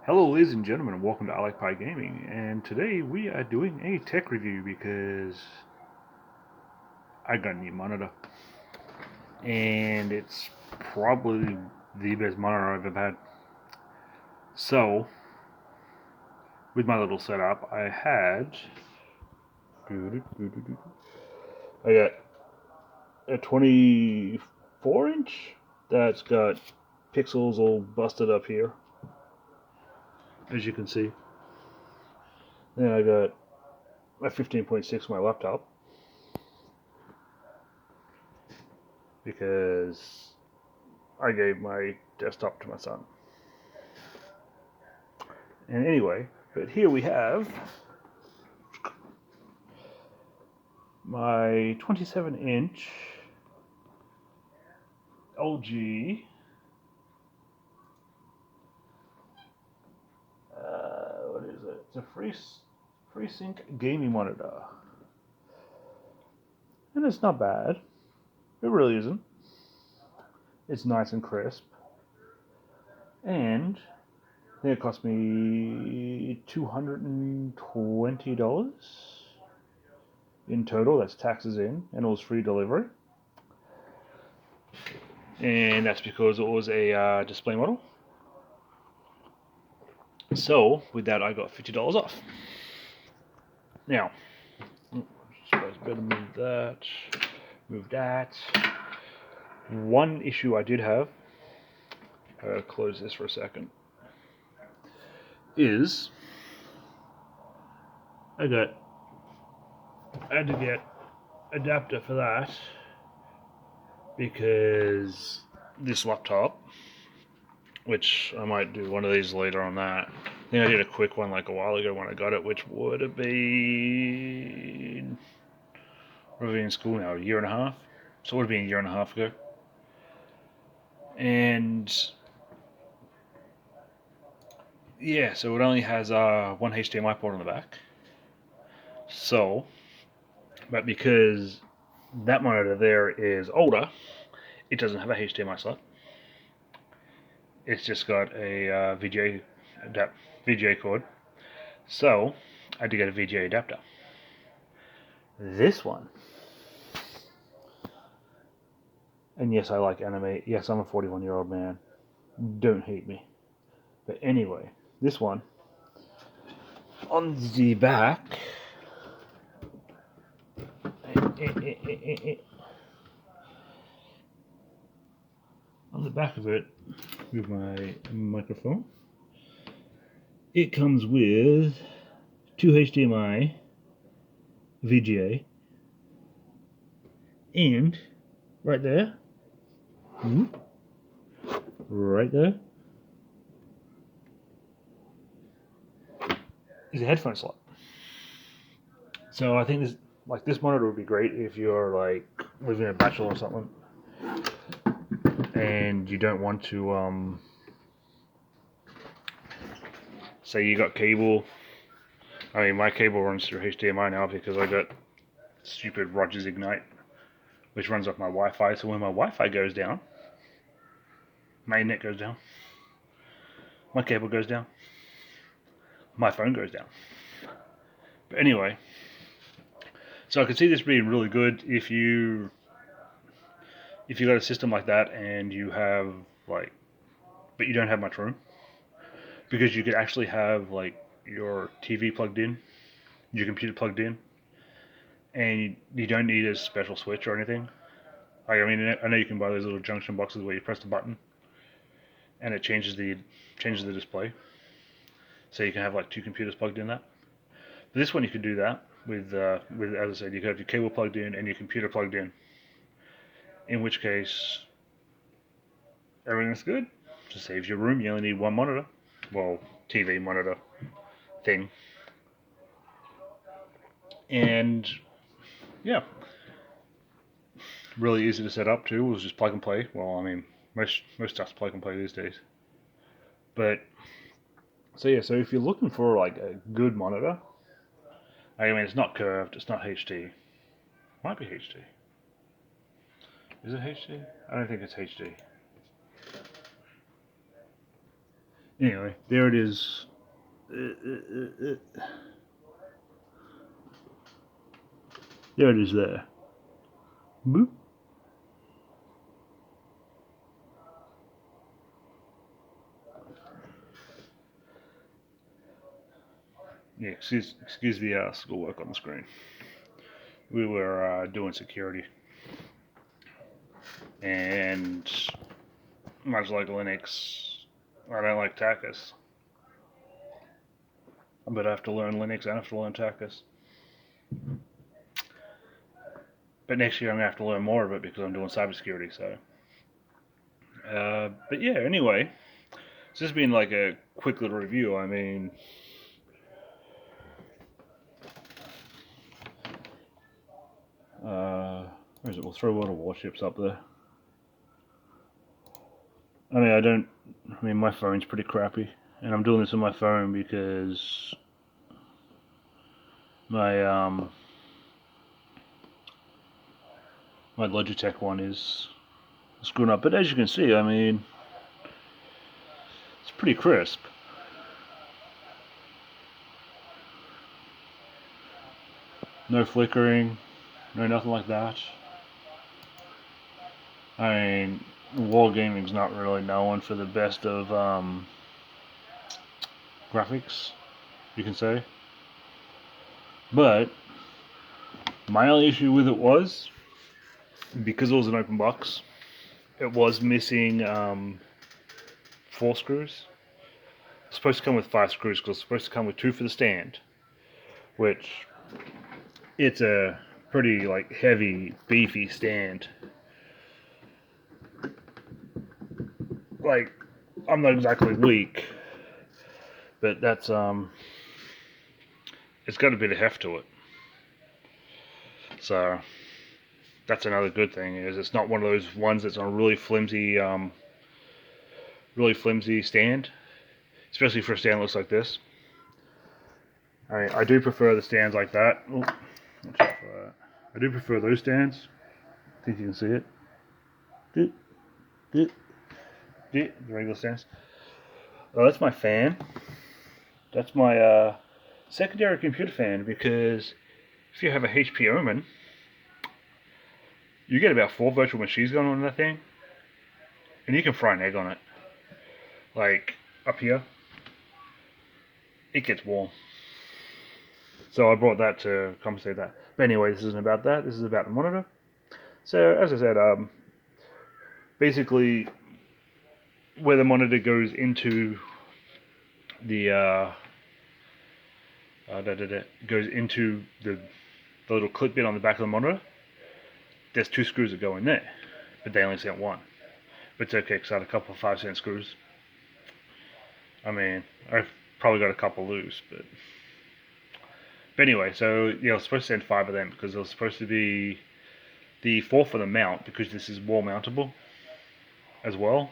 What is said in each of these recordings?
Hello ladies and gentlemen, and welcome to I Like Pie Gaming, and today we are doing a tech review because I got a new monitor and it's probably the best monitor I've ever had. So with my little setup I got a 24 inch that's got pixels all busted up here, as you can see. Then I got a 15.6 on my laptop because I gave my desktop to my son. And anyway, but here we have my 27-inch LG what is it? It's a Freesync gaming monitor. And it's not bad. It really isn't. It's nice and crisp. And I think it cost me $220 in total. That's taxes in, and it was free delivery. And that's because it was a display model. So with that, I got $50 off. Now, I suppose better move that. One issue I did have, I'll close this for a second, is I had to get adapter for that because this laptop, which I might do one of these later on that. I think I did a quick one like a while ago when I got it, which would have been probably in school now, a year and a half. So it would have been a year and a half ago. And yeah, so it only has one HDMI port on the back. So, but because that monitor there is older, it doesn't have a HDMI slot. It's just got a VGA cord. So I had to get a VGA adapter. This one, and yes, I like anime. Yes, I'm a 41-year-old man. Don't hate me. But anyway, this one on the back. On the back of it, with my microphone, it comes with two HDMI, VGA, and right there, is a headphone slot. So I think this monitor would be great if you're like living in a bachelor or something, and you don't want to say you got cable. I mean, my cable runs through HDMI now because I got stupid Rogers Ignite, which runs off my Wi-Fi. So when my Wi-Fi goes down, my internet goes down, my cable goes down, my phone goes down. But anyway, so I could see this being really good if you got a system like that and you have but you don't have much room, because you could actually have like your TV plugged in, your computer plugged in, and you don't need a special switch or anything. I mean, I know you can buy those little junction boxes where you press the button and it changes the display, so you can have like two computers plugged in that. But this one you could do that with as I said, you could have your cable plugged in and your computer plugged in. In which case, everything's good. Just saves you room. You only need one monitor, well, TV monitor thing, and yeah, really easy to set up too. It was just plug and play. Well, I mean, most stuff's plug and play these days. But so yeah, so if you're looking for like a good monitor, I mean, it's not curved, it's not HD. Might be HD. Is it HD? I don't think it's HD. Anyway, there it is. There it is there. Boop. Yeah, excuse the schoolwork on the screen. We were doing security, and much like Linux, I don't like Tackus, but I have to learn Linux and I have to learn Tackus. But next year I'm gonna have to learn more of it because I'm doing cybersecurity. So, but yeah. Anyway, it's just been like a quick little review. I mean, where is it? We'll throw a lot of warships up there. I mean, my phone's pretty crappy, and I'm doing this on my phone because my my Logitech one is screwing up. But as you can see, I mean, it's pretty crisp. No flickering, no nothing like that. I mean, wargaming's not really known for the best of graphics, you can say. But my only issue with it was because it was an open box, it was missing 4 screws. It's supposed to come with 5 screws because it's supposed to come with 2 for the stand, which it's a pretty like heavy, beefy stand. Like, I'm not exactly weak, but that's it's got a bit of heft to it. So that's another good thing, is it's not one of those ones that's on a really flimsy stand, especially for a stand that looks like this. I do prefer the stands like that. Ooh, I do prefer those stands. I think you can see it. The regular stands. Oh, that's my fan. That's my secondary computer fan, because if you have a HP Omen, you get about 4 virtual machines going on in that thing, and you can fry an egg on it. Like, up here, it gets warm. So I brought that to compensate that. But anyway, this isn't about that. This is about the monitor. So as I said, basically, where the monitor goes into the goes into the little clip bit on the back of the monitor, there's 2 screws that go in there, but they only sent 1. But it's okay, because I had a couple of 5-cent screws. I mean, I've probably got a couple loose, but anyway, so yeah, I was supposed to send 5 of them because it was supposed to be the 4 for the mount, because this is wall mountable as well,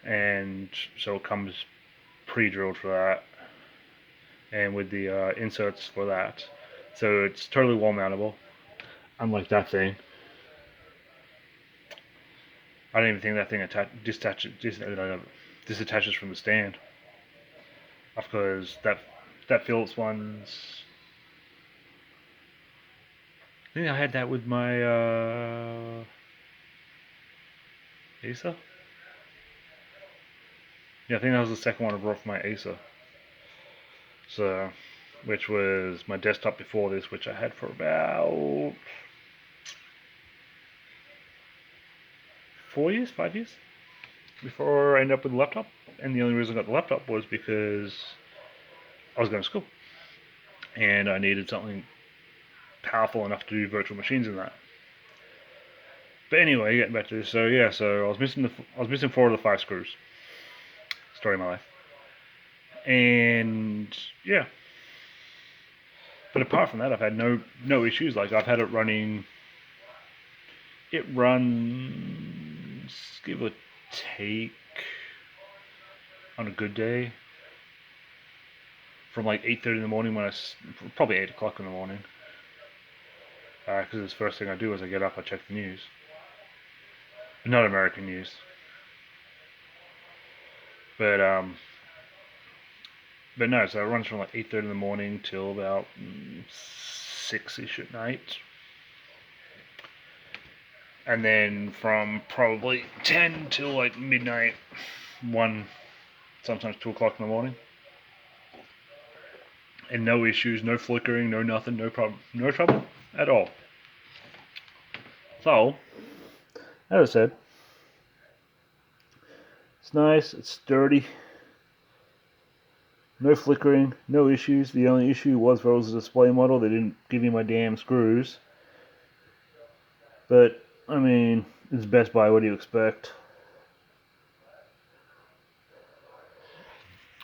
and so it comes pre-drilled for that, and with the inserts for that, so it's totally wall mountable, unlike that thing. I don't even think that thing disattaches from the stand, because that Philips one's. I think I had that with my Acer. Yeah, I think that was the second one I brought from my Acer. So, which was my desktop before this, which I had for about 4 years, 5 years, before I ended up with a laptop. And the only reason I got the laptop was because I was going to school, and I needed something powerful enough to do virtual machines in that. But anyway, getting back to this, so yeah, so I was missing 4 of the 5 screws. Story of my life. And yeah, but apart from that, I've had no issues. Like, I've had it running. It runs, give or take, on a good day, from like 8:30 in the morning, probably 8 o'clock in the morning, because the first thing I do as I get up, I check the news. Not American news. But no, so it runs from like 8:30 in the morning till about 6ish at night. And then from probably 10 till like midnight, 1, sometimes 2 o'clock in the morning. And no issues, no flickering, no nothing, no problem. No trouble at all. So, as I said, it's nice, it's sturdy, no flickering, no issues. The only issue was if it was a display model, they didn't give me my damn screws. But, I mean, it's Best Buy, what do you expect?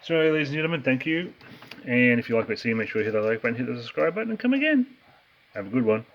So, ladies and gentlemen, thank you. And if you like what you see, make sure you hit that like button, hit the subscribe button, and come again. Have a good one.